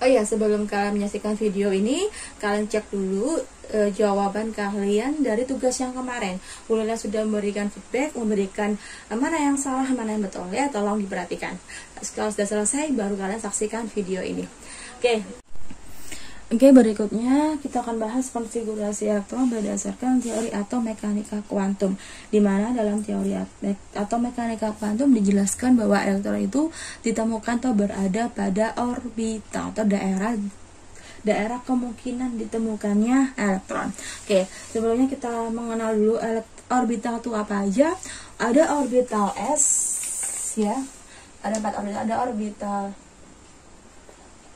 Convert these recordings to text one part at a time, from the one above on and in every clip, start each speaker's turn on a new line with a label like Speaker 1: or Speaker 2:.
Speaker 1: Oh ya, sebelum kalian menyaksikan video ini, kalian cek dulu jawaban kalian dari tugas yang kemarin. Bulila sudah memberikan feedback, memberikan mana yang salah, mana yang betul ya, tolong diperhatikan. Kalau sudah selesai, baru kalian saksikan video ini. Oke, berikutnya kita akan bahas konfigurasi elektron berdasarkan teori atau mekanika kuantum. Di mana dalam teori atau mekanika kuantum dijelaskan bahwa elektron itu ditemukan atau berada pada orbital atau daerah kemungkinan ditemukannya elektron. Oke, sebelumnya kita mengenal dulu orbital itu apa aja. Ada orbital S ya. Ada 4 orbital, ada orbital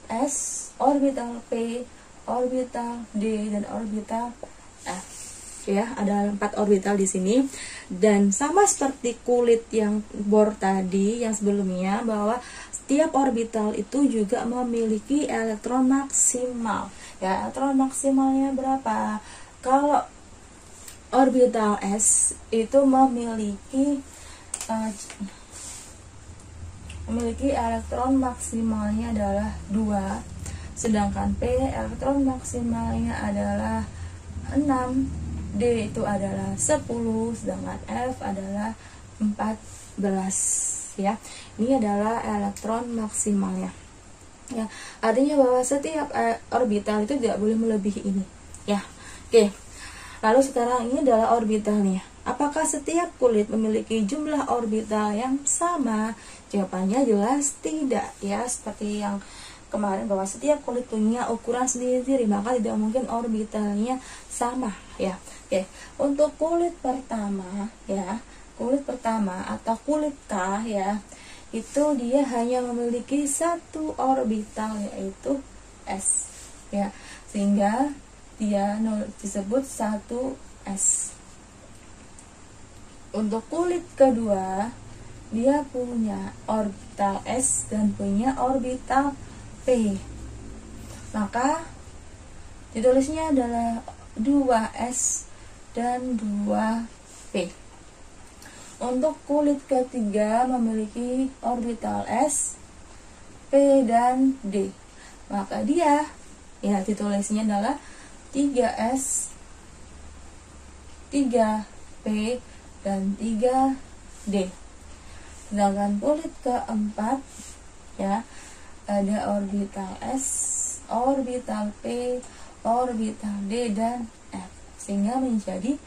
Speaker 1: S, orbital P, orbital D, dan orbital F. Ya, ada 4 orbital di sini. Dan sama seperti kulit yang Bohr tadi yang sebelumnya, bahwa setiap orbital itu juga memiliki elektron maksimal. Ya, elektron maksimalnya berapa? Kalau orbital S itu memiliki elektron maksimalnya adalah 2, sedangkan P elektron maksimalnya adalah 6, D itu adalah 10, sedangkan F adalah 14 ya. Ini adalah elektron maksimalnya. Ya, artinya bahwa setiap orbital itu tidak boleh melebihi ini ya. Oke. Lalu sekarang ini adalah orbitalnya. Apakah setiap kulit memiliki jumlah orbital yang sama? Jawabannya jelas tidak ya, seperti yang kemarin bahwa setiap kulit punya ukuran sendiri-sendiri, maka tidak mungkin orbitalnya sama ya. Oke, untuk kulit pertama ya, kulit pertama atau kulit K ya, itu dia hanya memiliki 1 orbital yaitu S ya, sehingga dia disebut 1S. Untuk kulit kedua, dia punya orbital S dan punya orbital P. Maka ditulisnya adalah 2S dan 2P. Untuk kulit ketiga memiliki orbital S, P dan D. Maka dia ya ditulisnya adalah 3S, 3P dan 3D. Sedangkan kulit keempat ya, ada orbital S, orbital P, orbital D dan F, sehingga menjadi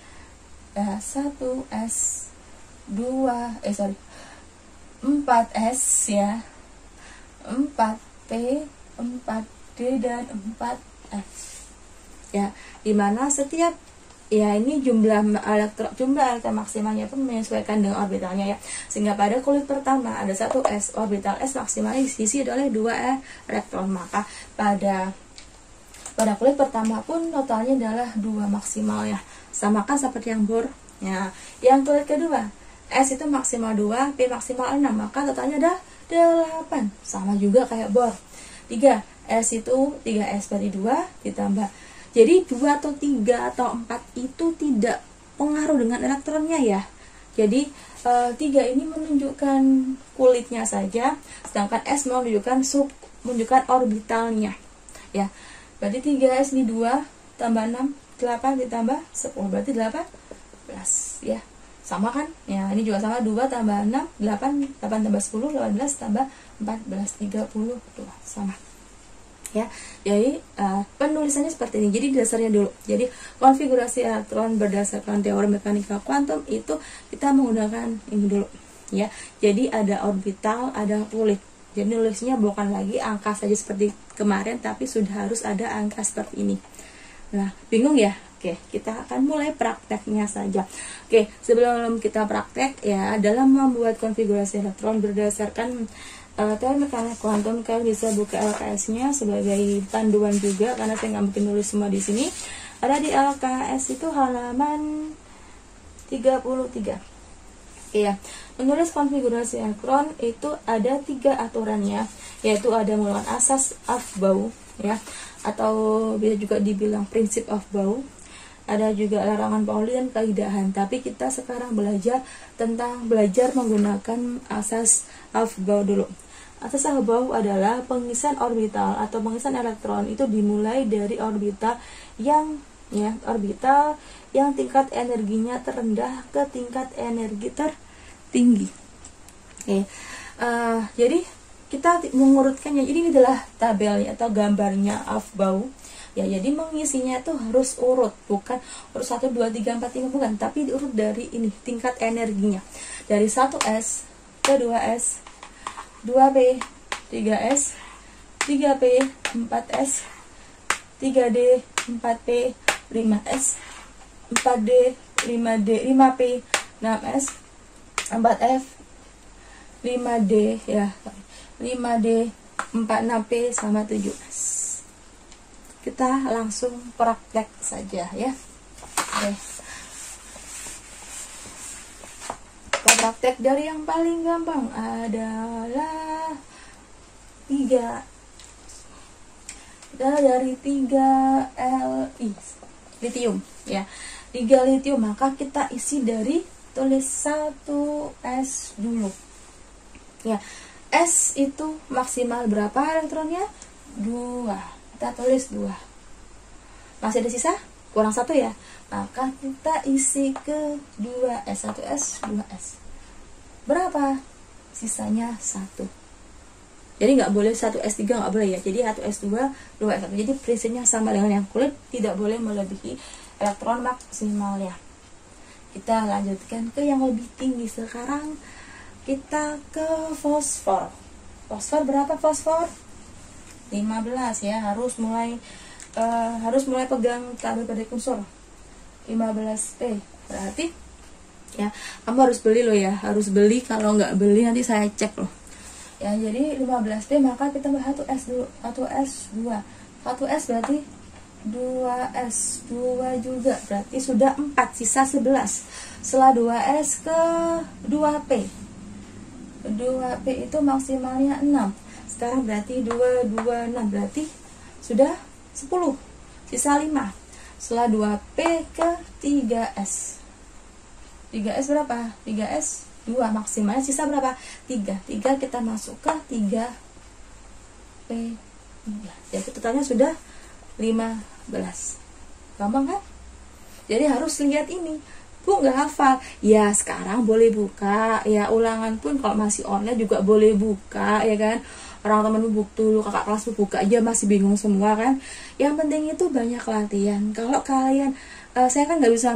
Speaker 1: 1S, 4S ya, 4P, 4D dan 4F ya, dimana setiap ya ini jumlah elektron maksimalnya pun menyesuaikan dengan orbitalnya ya, sehingga pada kulit pertama ada 1S, orbital S maksimalnya diisi oleh 2 elektron. Maka pada kulit pertama pun totalnya adalah 2 maksimal ya, samakan seperti yang Bohr ya. Yang kulit kedua S itu maksimal 2, P maksimal 6, maka totalnya ada 8, sama juga kayak Bohr. 3 S itu 3S berarti 2 ditambah. Jadi 2 atau 3 atau 4 itu tidak pengaruh dengan elektronnya ya. Jadi 3 ini menunjukkan kulitnya saja, sedangkan S menunjukkan orbitalnya ya. Berarti 3S di 2 tambah 6, 8 ditambah 10 berarti 18 ya. Sama kan? Ya, ini juga sama, 2 tambah 6, 8 tambah 10, 18 tambah 14, 32 sama. Ya, jadi penulisannya seperti ini. Jadi dasarnya dulu. Jadi konfigurasi elektron berdasarkan teori mekanika kuantum itu kita menggunakan ini dulu ya. Jadi ada orbital, ada kulit. Jadi nulisnya bukan lagi angka saja seperti kemarin, tapi sudah harus ada angka seperti ini. Nah, bingung ya? Oke, kita akan mulai prakteknya saja. Oke, sebelum kita praktek ya, dalam membuat konfigurasi elektron berdasarkan teori mekanika kuantum, kalian bisa buka LKS-nya sebagai panduan juga, karena saya nggak mungkin nulis semua di sini. Ada di LKS itu halaman 33. Iya, menulis konfigurasi elektron itu ada 3 aturannya, yaitu ada mulakan asas Aufbau ya, atau bisa juga dibilang prinsip Aufbau. Ada juga larangan Pauli dan kaidahan. Tapi kita sekarang belajar menggunakan asas Aufbau dulu. Asas Ahabahu adalah pengisian orbital atau pengisian elektron itu dimulai dari orbital yang tingkat energinya terendah ke tingkat energi tertinggi. Oke. Jadi kita mengurutkannya. Jadi ini adalah tabelnya atau gambarnya Ahabahu. Ya, jadi mengisinya itu harus urut, bukan urut 1 2 3 4 5 bukan, tapi diurut dari ini tingkat energinya. Dari 1S ke 2S, 2P, 3S, 3P, 4S, 3D, 4P, 5S, 4D, 5D, 5P, 6S, 4F, 5D ya, 5D, 46P sama 7S. Kita langsung praktek saja ya. Oke. Kita praktek dari yang paling gampang adalah 3. Kita dari 3Li, litium ya. 3 litium, maka kita isi dari tulis 1S dulu. Ya. S itu maksimal berapa elektronnya? 2. Kita tulis 2. Masih ada sisa? Kurang 1 ya. Maka kita isi ke 2S, 1S, 2S. Berapa? Sisanya 1. Jadi nggak boleh 1S3, nggak boleh ya. Jadi 1S2, 2S1. Jadi prinsipnya sama dengan yang kulit, tidak boleh melebihi elektron maksimalnya. Kita lanjutkan ke yang lebih tinggi. Sekarang kita ke fosfor. Fosfor berapa fosfor? 15 ya. Harus mulai pegang tabel pada unsur. 15P. Berarti ya, kamu harus beli loh ya, harus beli. Kalau nggak beli nanti saya cek loh ya. Jadi 15P, maka kita tambah 1S dulu, 1S2, 1S berarti 2S2 juga, berarti sudah 4, sisa 11. Setelah 2S ke 2P, 2P itu maksimalnya 6. Sekarang berarti 2, 2, 6, berarti sudah 10, sisa 5. Setelah 2P ke 3S, 3S berapa? 3S 2, maksimalnya sisa berapa? 3. 3 kita masuk ke 3P3. Ya, totalnya sudah 15. Gampang kan? Jadi harus lihat ini. Bu nggak hafal. Ya sekarang boleh buka. Ya ulangan pun kalau masih online juga boleh buka, ya kan? Orang temen dulu, kakak kelas buka aja masih bingung semua kan. Yang penting itu banyak latihan. Kalau kalian saya kan nggak bisa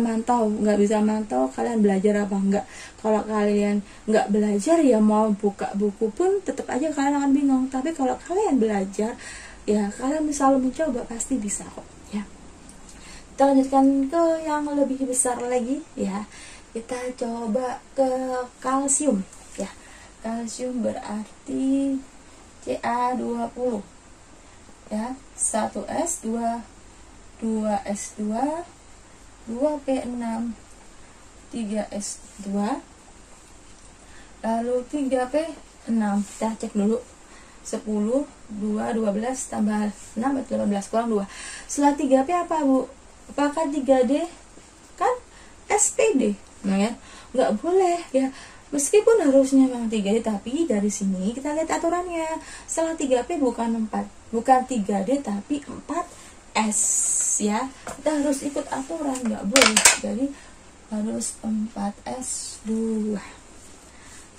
Speaker 1: mantau kalian belajar apa enggak. Kalau kalian nggak belajar ya mau buka buku pun tetap aja kalian akan bingung. Tapi kalau kalian belajar ya kalian selalu mencoba, pasti bisa kok ya. Kita lanjutkan ke yang lebih besar lagi ya. Kita coba ke kalsium ya. Kalsium berarti Ca20 ya. 1S2, 2S2, 2P6, 3S2, lalu 3P6. Kita cek dulu. 10, 2, 12 tambah 6 itu 18, kurang 2. Setelah 3P apa Bu? Apakah 3D? Kan SPD. Nah ya, nggak boleh ya. Meskipun harusnya memang 3D, tapi dari sini kita lihat aturannya. Setelah 3P bukan 4, bukan 3D tapi 4S ya. Kita harus ikut aturan, nggak boleh. Jadi harus 4S2.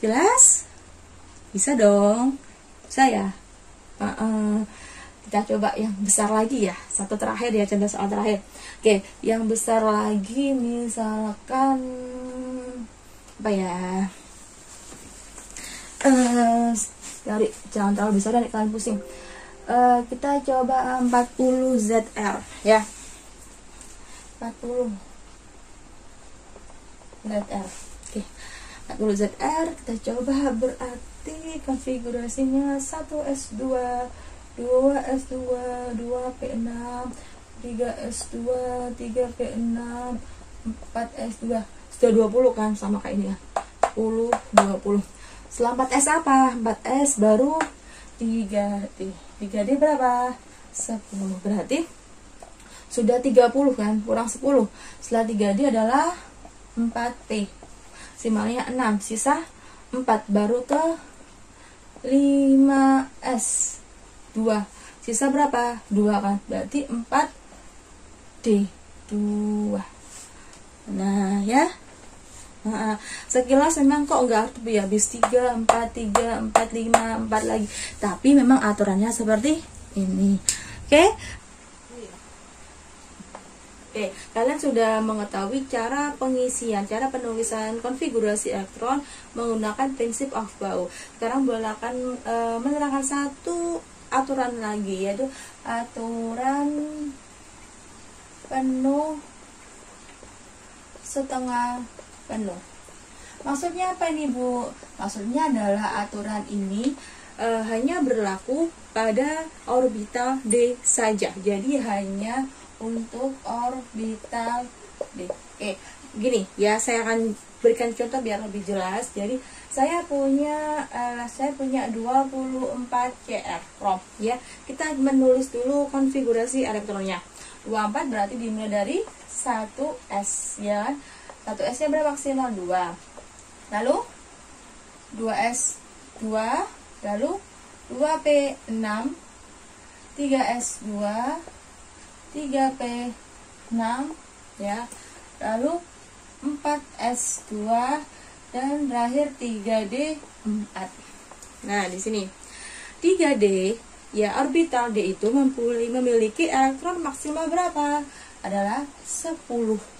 Speaker 1: Jelas? Bisa dong. Saya kita coba yang besar lagi ya. Satu terakhir ya, contoh soal terakhir. Oke, yang besar lagi misalkan apa ya? Jangan terlalu besar dan kalian pusing. Kita coba 40 ZR ya. 40 ZR. Oke. 40 ZR kita coba, berarti konfigurasinya 1S2, 2S2, 2P6, 3S2, 3P6, 4S2. Sudah 20 kan, sama kayak ini ya. 10, 20. Setelah 4S apa? 4S baru 3D. 3D berapa? 10. Berarti sudah 30 kan, kurang 10. Setelah 3D adalah 4P. Simalnya 6, sisa 4, baru ke 5s 2, sisa berapa? 2 kan, berarti 4d 2. Nah ya, sekilas memang kok enggak harus ya habis 3, 4, 3, 4, 5, 4 lagi, tapi memang aturannya seperti ini. Oke, kalian sudah mengetahui cara pengisian, cara penulisan konfigurasi elektron menggunakan prinsip Aufbau. Sekarang boleh akan menerangkan satu aturan lagi, yaitu aturan penuh setengah penuh. Maksudnya apa ini, Bu? Maksudnya adalah aturan ini hanya berlaku pada orbital D saja. Jadi hanya untuk orbital D. Oke, gini ya, saya akan berikan contoh biar lebih jelas. Jadi saya punya 24 CR Rom ya. Kita menulis dulu konfigurasi elektronnya. 24 berarti dimulai dari 1s ya kan. 1s nya berapa maksimal? 2. Lalu 2s 2, lalu 2p6, 3s2, 3p6 ya, lalu 4s2 dan terakhir 3d4. Nah, di sini 3d ya, orbital D itu memiliki elektron maksimal berapa? Adalah 10.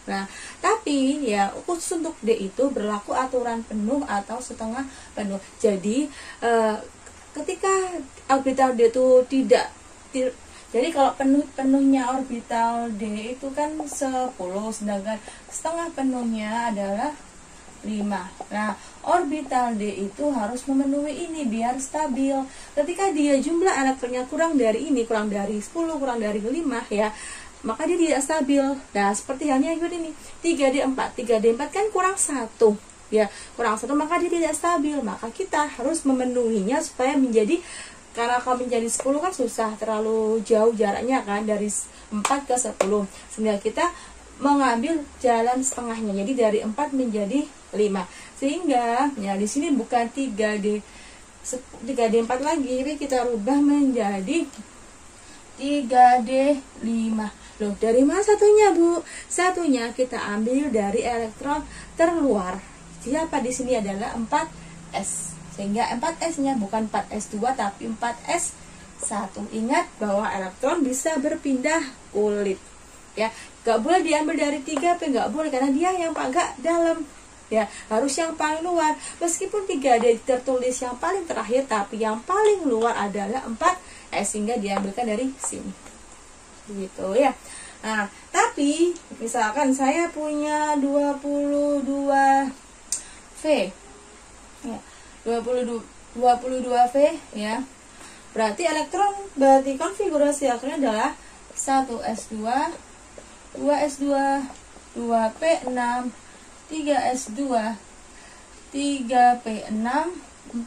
Speaker 1: Nah, tapi ya khusus untuk D itu berlaku aturan penuh atau setengah penuh. Jadi ketika orbital D itu tidak jadi kalau penuhnya orbital D itu kan 10, sedangkan setengah penuhnya adalah 5. Nah, orbital D itu harus memenuhi ini biar stabil. Ketika dia jumlah elektronnya kurang dari ini, kurang dari 10, kurang dari 5 ya, maka dia tidak stabil. Nah, seperti halnya ini 3D4. 3D4 kan kurang 1 ya, kurang 1 maka dia tidak stabil. Maka kita harus memenuhinya supaya menjadi, karena kalau menjadi 10 kan susah, terlalu jauh jaraknya kan dari 4 ke 10. Sehingga kita mengambil jalan setengahnya. Jadi dari 4 menjadi 5. Sehingga ya di sini bukan 3D4 lagi, tapi kita rubah menjadi 3D5. Loh, dari mana satunya, Bu? Satunya kita ambil dari elektron terluar. Siapa di sini adalah 4s. Sehingga 4s-nya bukan 4s2 tapi 4s1. Ingat bahwa elektron bisa berpindah kulit. Ya, gak boleh diambil dari 3p, gak boleh karena dia yang agak dalam. Ya, harus yang paling luar. Meskipun 3D tertulis yang paling terakhir, tapi yang paling luar adalah 4s, sehingga diambilkan dari sini. Begitu ya. Nah, tapi misalkan saya punya 22V. Ya, 22V ya. Berarti konfigurasi elektronnya adalah 1s2, 2s2, 2p6, 3s2, 3p6,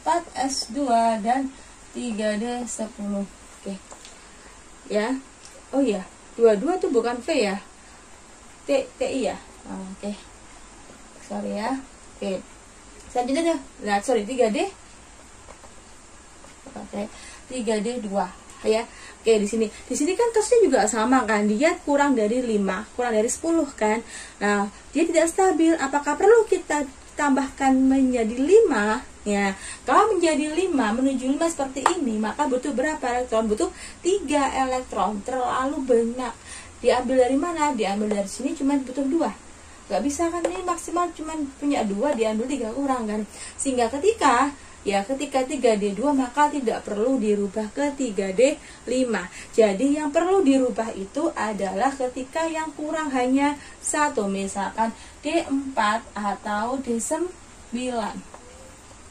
Speaker 1: 4s2 dan 3d10. Oke. Ya. Oh iya, 22 tuh bukan V ya. TI ya. Oke. Sorry ya. Oke. Selanjutnya nah, 3D. Oke. 3D2 ya. Oke, di sini kan kasusnya juga sama kan, dia kurang dari 5, kurang dari 10 kan. Nah, dia tidak stabil. Apakah perlu kita tambahkan menjadi 5? Ya, kalau menjadi 5 menuju 5 seperti ini, maka butuh berapa elektron? Butuh 3 elektron. Terlalu banyak. Diambil dari mana? Diambil dari sini cuma butuh 2. Gak bisa kan, ini maksimal cuma punya 2, diambil 3 kurang kan. Sehingga ketika 3D2 maka tidak perlu dirubah ke 3D5. Jadi yang perlu dirubah itu adalah ketika yang kurang hanya 1, misalkan D4 atau D9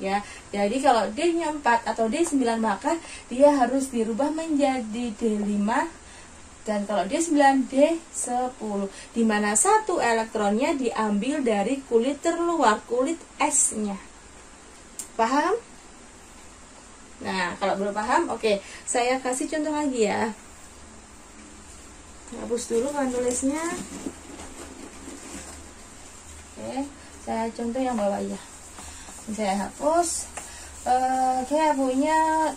Speaker 1: ya. Jadi kalau D-nya 4 atau D9 maka dia harus dirubah menjadi D5, dan kalau D9 D10, di mana 1 elektronnya diambil dari kulit terluar, kulit S-nya. Paham? Nah, kalau belum paham, oke, saya kasih contoh lagi ya. Hapus dulu kan tulisnya. Oke, saya contoh yang bawah ya. Saya hapus. Saya punya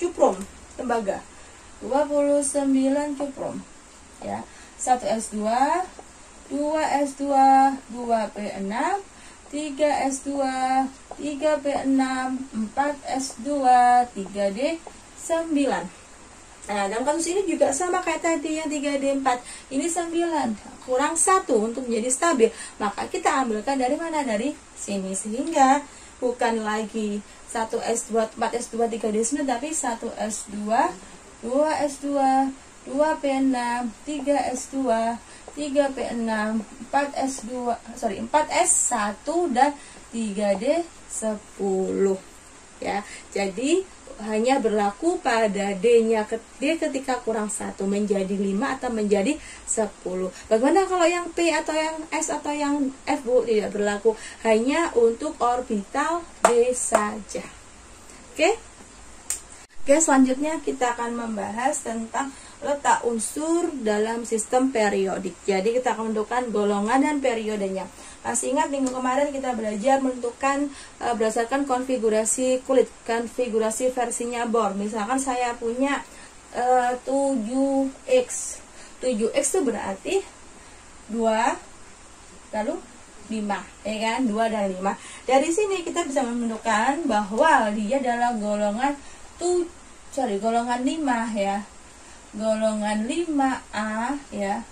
Speaker 1: cuprum tembaga 29 cuprum ya, 1 S2, 2 S2, 2 P6, 3 S2, 3 P6, 4 S2, 3 D9. Nah, dalam kasus ini juga sama kayak tadi yang 3D4. Ini 9 kurang 1 untuk menjadi stabil. Maka kita ambilkan dari mana? Dari sini. Sehingga bukan lagi 1 S2, 4 S2, 3 D9, tapi 1 S2, 2 S2, 2 P6, 3 S2, 3 P6, 4 S2, 4 S1 dan 3 D10 ya. Jadi hanya berlaku pada D-nya ketika kurang 1 menjadi 5 atau menjadi 10. Bagaimana kalau yang P atau yang S atau yang F, Bu? Tidak berlaku, hanya untuk orbital D saja. Oke, selanjutnya kita akan membahas tentang letak unsur dalam sistem periodik. Jadi kita akan menentukan golongan dan periodenya. Masih ingat minggu kemarin kita belajar menentukan berdasarkan konfigurasi kulit, konfigurasi versinya Bohr. Misalkan saya punya 7X. 7X itu berarti 2 lalu 5, ya kan? 2 dan 5. Dari sini kita bisa menentukan bahwa dia adalah golongan golongan 5 ya. Golongan 5A ya.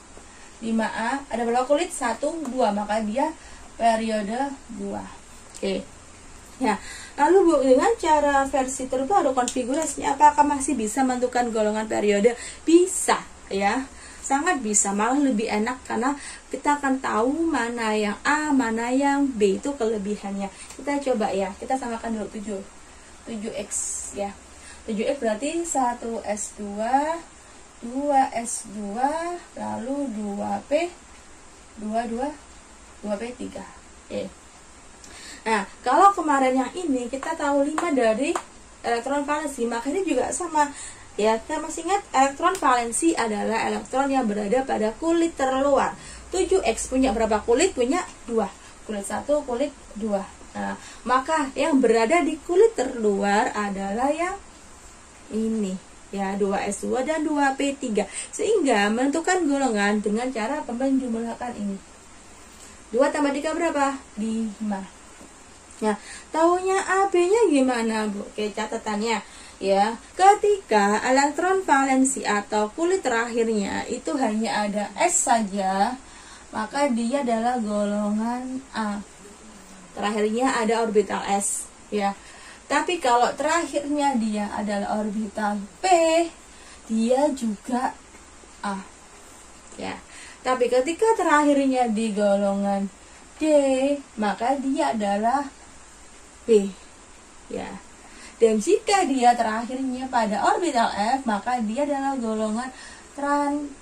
Speaker 1: 5A ada berapa kulit? 1, 2, maka dia periode 2. Oke. Ya, lalu Bu, dengan cara versi terbaru konfigurasinya apakah masih bisa menentukan golongan periode? Bisa ya. Sangat bisa, malah lebih enak karena kita akan tahu mana yang A, mana yang B, itu kelebihannya. Kita coba ya, kita samakan dulu 7X ya. 7X berarti 1 S2, 2 S2, lalu 2P, 2P3. Oke. Nah, kalau kemarin yang ini kita tahu 5 dari elektron valensi, maka ini juga sama. Ya, kita masih ingat elektron valensi adalah elektron yang berada pada kulit terluar. 7X punya berapa kulit? Punya 2. Kulit 1, kulit 2. Nah, maka yang berada di kulit terluar adalah yang ini. Ya, 2S2 dan 2P3. Sehingga menentukan golongan dengan cara penjumlahan ini. 2 tambah 3 berapa? 5. Nah, tahunya AB-nya gimana, Bu? Oke, catatannya ya. Ketika elektron valensi atau kulit terakhirnya itu hanya ada S saja, maka dia adalah golongan A. Terakhirnya ada orbital S, ya. Tapi kalau terakhirnya dia adalah orbital P, dia juga A. Ya. Tapi ketika terakhirnya di golongan D, maka dia adalah B. Ya. Dan jika dia terakhirnya pada orbital F, maka dia adalah golongan transisi.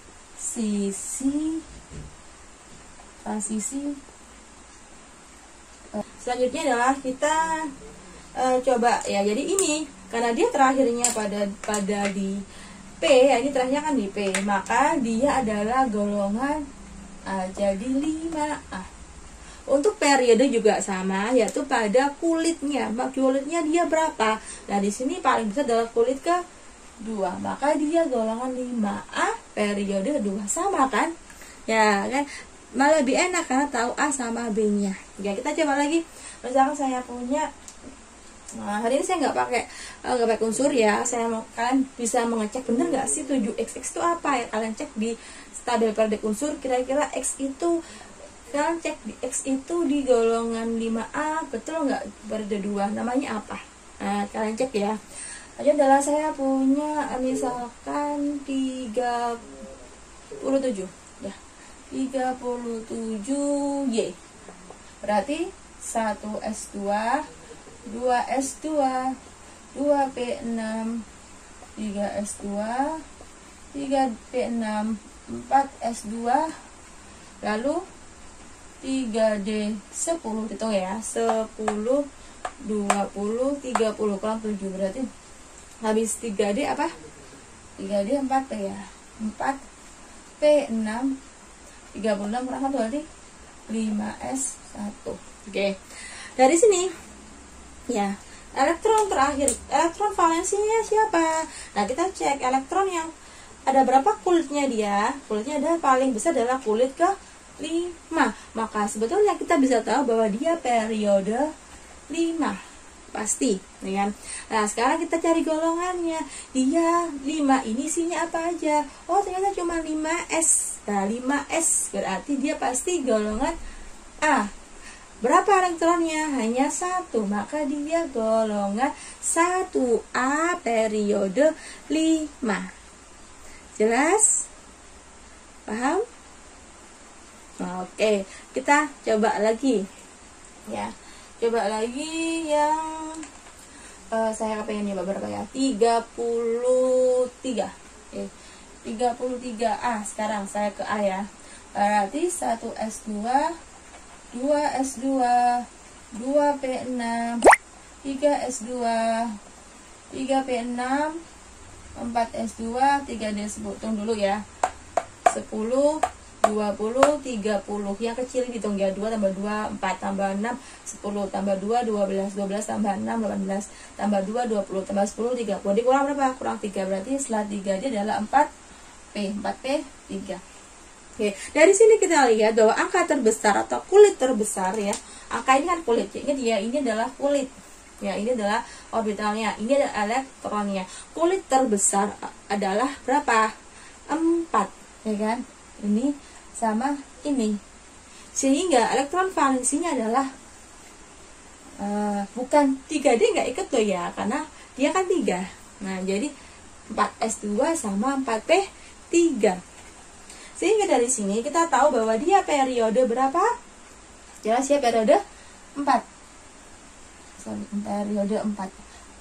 Speaker 1: Selanjutnya adalah kita coba ya. Jadi ini karena dia terakhirnya pada di P, ya, ini terakhirnya kan di P, maka dia adalah golongan A, jadi 5A. Untuk periode juga sama, yaitu pada kulitnya. Kulitnya dia berapa? Nah, di sini paling besar adalah kulit ke-2, maka dia golongan 5A, periode 2. Sama kan? Ya kan? Malah lebih enak karena tahu A sama B-nya. Ya, kita coba lagi. Misalkan saya punya, nah, hari ini saya nggak pakai unsur ya. Saya mau kalian bisa mengecek bener nggak sih 7XX itu apa ya. Kalian cek di stabil periodik unsur, kira-kira X itu, kalian cek di X itu di golongan 5A, betul nggak periode 2, namanya apa? Nah, kalian cek ya. Aja adalah saya punya misalkan 37 ya. 37Y. Berarti 1S2, 2S2, 2P6, 3S2, 3P6, 4S2, lalu 3D10, hitung ya, 10, 20, 30, kurang 7, berarti habis 3D apa? 3D 4P ya, 4P6, 36 kurang 1 berarti 5S1. Oke. Dari sini ya, elektron terakhir, elektron valensinya siapa? Nah, kita cek elektron yang ada berapa kulitnya dia. Kulitnya ada paling besar adalah kulit ke-5. Maka sebetulnya kita bisa tahu bahwa dia periode 5. Pasti, ya kan? Nah, sekarang kita cari golongannya. Dia 5 ini isinya apa aja? Oh, ternyata cuma 5s. Nah, 5s berarti dia pasti golongan A. Berapa elektronnya? Hanya 1. Maka dia golongan 1A periode 5. Jelas? Paham? Oke, kita coba lagi. Ya. Coba lagi yang saya pengen nyoba berapa ya? 33. 33A. Sekarang saya ke A ya. Berarti 1S2, 2S2, 2P6, 3S2, 3P6, 4S2, 3D sebutun dulu ya. 10, 20, 30. Yang kecil dihitung ya. 2 tambah 2, 4 tambah 6, 10 tambah 2, 12, 12 tambah 6, 18 tambah 2, 20 tambah 10, 30. Jadi kurang berapa? Kurang 3. Berarti setelah 3 dia adalah 4P. 4P, 3. Oke, dari sini kita lihat bahwa angka terbesar atau kulit terbesar ya. Angka ini kan kulit. Ingat ya, ini adalah kulit. Ya, ini adalah orbitalnya. Ini adalah elektronnya. Kulit terbesar adalah berapa? 4, ya kan? Ini sama ini, sehingga elektron valensinya adalah bukan 3D, nggak ikut loh ya, karena dia kan 3. Nah, jadi 4S2 sama 4P3. Sehingga dari sini kita tahu bahwa dia periode berapa? Jelas ya, periode 4. Periode 4.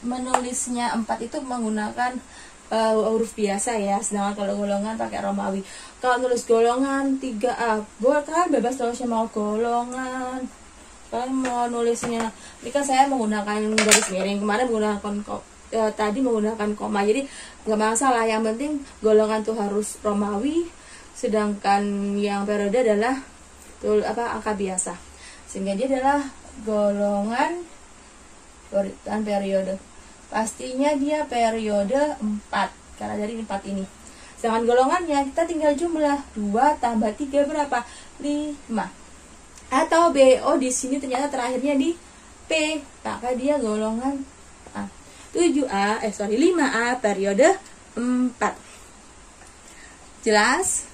Speaker 1: Menulisnya 4 itu menggunakan huruf biasa ya, sedangkan kalau golongan pakai Romawi. Kalau nulis golongan 3A, buat kalian bebas tulisnya mau golongan, kalian mau nulisnya. Ini kan saya menggunakan garis miring, kemarin menggunakan tadi menggunakan koma, jadi nggak masalah. Yang penting golongan tuh harus Romawi, sedangkan yang periode adalah angka biasa, sehingga dia adalah golongan dan periode. Pastinya dia periode 4 karena dari 4 ini. Sedangkan golongannya kita tinggal jumlah 2 tambah 3 berapa? 5. Atau BO di sini ternyata terakhirnya di P, maka dia golongan A. 5A periode 4. Jelas?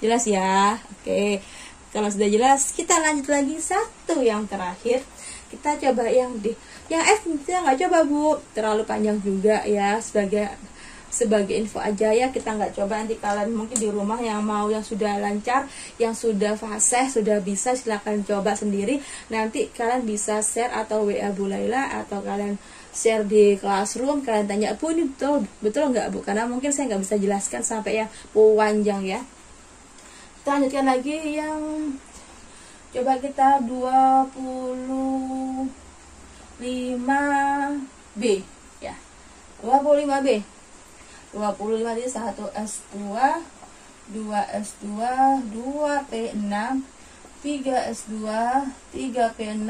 Speaker 1: Jelas ya? Oke. Kalau sudah jelas, kita lanjut lagi satu yang terakhir. Kita coba yang D. Yang F kita nggak coba Bu, terlalu panjang juga ya. Sebagai info aja ya, kita nggak coba. Nanti kalian mungkin di rumah yang mau, yang sudah lancar, yang sudah fasih, sudah bisa, silahkan coba sendiri. Nanti kalian bisa share atau WA Bu Laila, atau kalian share di classroom. Kalian tanya, Bu ini betul nggak Bu? Karena mungkin saya nggak bisa jelaskan sampai yang panjang ya. Kita lanjutkan lagi yang coba kita 25B ya. 25B. 25 ini 1S2, 2S2, 2P6, 3S2, 3P6,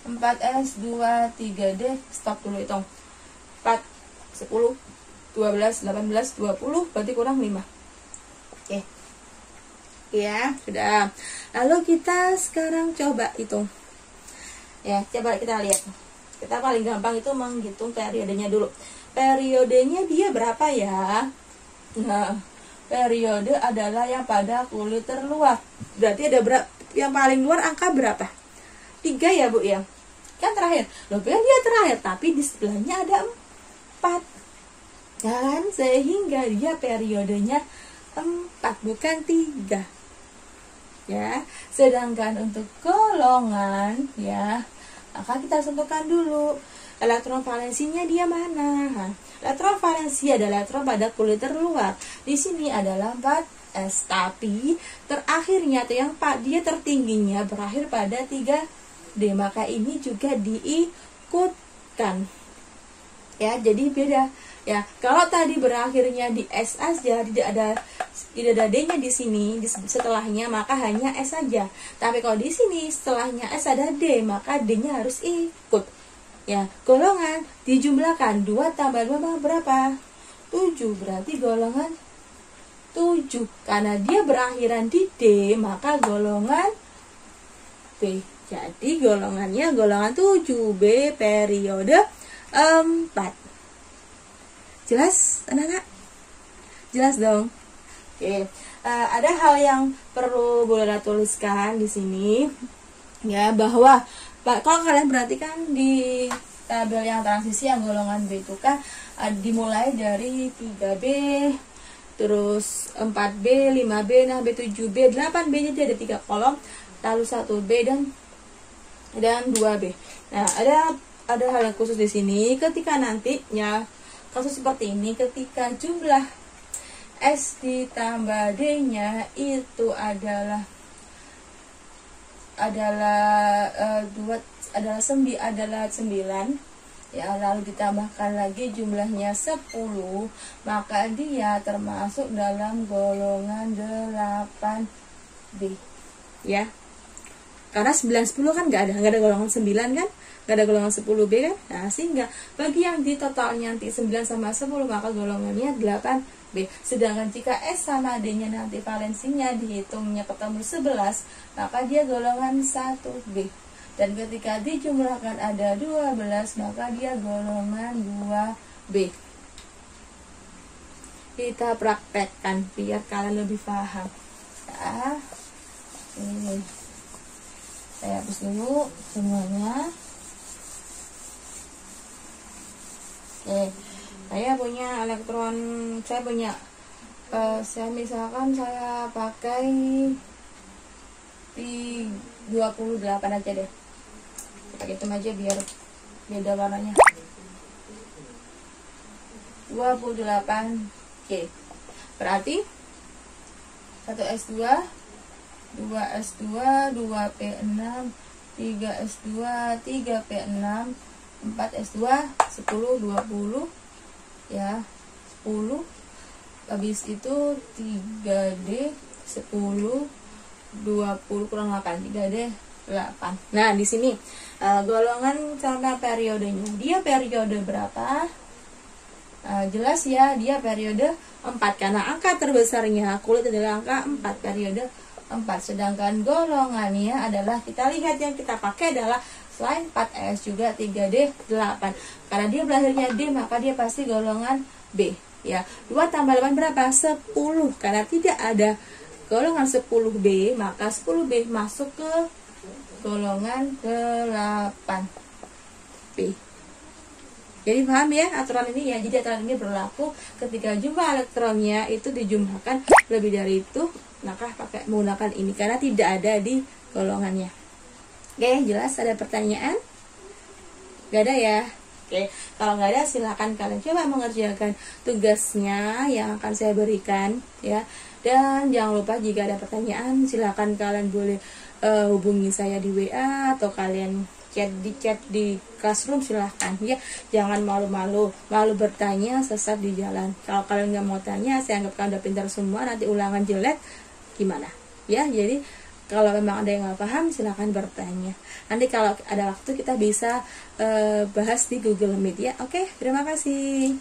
Speaker 1: 4S2, 3D. Stop dulu, hitung. 4, 10, 12, 18, 20, berarti kurang 5. Oke. Ya, sudah. Lalu kita sekarang coba hitung. Ya, coba kita lihat. Kita paling gampang itu menghitung periodenya dulu. Periodenya dia berapa ya? Nah, periode adalah yang pada kulit terluar. Berarti ada yang paling luar angka berapa? 3 ya Bu ya? Kan terakhir. Loh, kan dia terakhir, tapi di sebelahnya ada 4. Dan sehingga dia periodenya 4, bukan 3. Ya, sedangkan untuk golongan ya, maka kita tentukan dulu elektron valensinya dia mana. Nah, elektron valensi adalah elektron pada kulit terluar. Di sini adalah 4S, tapi terakhirnya atau yang dia tertingginya berakhir pada 3D, maka ini juga diikutkan. Ya, jadi beda. Ya, kalau tadi berakhirnya di S saja, tidak ada D-nya di sini, setelahnya maka hanya S saja. Tapi kalau di sini setelahnya S ada D, maka D-nya harus ikut. Ya, golongan dijumlahkan 2 tambah 2 berapa? 7. Berarti golongan 7. Karena dia berakhiran di D, maka golongan B. Jadi golongannya golongan 7, B periode 4. Jelas, anak-anak? Jelas dong. Oke. Ada hal yang perlu boleh tuliskan di sini, ya, bahwa kalau kalian perhatikan di tabel yang transisi yang golongan B itu kan dimulai dari 3B, terus 4B, 5B, nah B, 7B, 8B, jadi ada 3 kolom, lalu 1B dan 2B. Nah, ada hal yang khusus di sini ketika nantinya kasus seperti ini, ketika jumlah S ditambah D-nya itu adalah 9, ya, lalu ditambahkan lagi jumlahnya 10, maka dia termasuk dalam golongan 8B, ya. Karena 9, 10 kan nggak ada golongan 9 kan, nggak ada golongan 10B kan. Nah, sehingga bagi yang di totalnya nanti 9 sama 10, maka golongannya 8B. Sedangkan jika S sama D-nya nanti valensinya dihitungnya ketemu 11, maka dia golongan 1B. Dan ketika dijumlahkan ada 12, maka dia golongan 2B. Kita praktekkan biar kalian lebih paham. Ya, ini saya hapus dulu semuanya. Oke, saya punya elektron, saya misalkan saya pakai di 28 aja deh, kita hitung aja biar beda warnanya. 28. Oke, berarti 1S2, 2S2, 2P6, 3S2, 3P6, 4S2, 10, 20, ya, 10, habis itu 3D, 10, 20 kurang 8, 3D, 8. Nah, di sini golongan sama periodenya, dia periode berapa? Jelas ya, dia periode 4, karena angka terbesarnya kulit adalah angka 4, periode 4. Sedangkan golongannya adalah, kita lihat yang kita pakai adalah selain 4S juga 3D 8. Karena dia berakhirnya D, maka dia pasti golongan B, ya. 2 tambah 8 berapa? 10. Karena tidak ada golongan 10B, maka 10B masuk ke golongan 8B. Jadi paham ya aturan ini ya. Jadi aturan ini berlaku ketika jumlah elektronnya itu dijumlahkan lebih dari itu, maka pakai menggunakan ini karena tidak ada di golongannya. Oke, jelas? Ada pertanyaan? Gak ada ya? Oke, kalau nggak ada silakan kalian coba mengerjakan tugasnya yang akan saya berikan, ya. Dan jangan lupa jika ada pertanyaan silakan kalian boleh hubungi saya di WA atau kalian chat di Classroom, silahkan ya. Jangan malu bertanya sesat di jalan. Kalau kalian nggak mau tanya, saya anggap kalian udah pintar semua, nanti ulangan jelek gimana ya. Jadi kalau memang ada yang nggak paham silahkan bertanya. Nanti kalau ada waktu kita bisa bahas di Google Meet ya. Oke, terima kasih.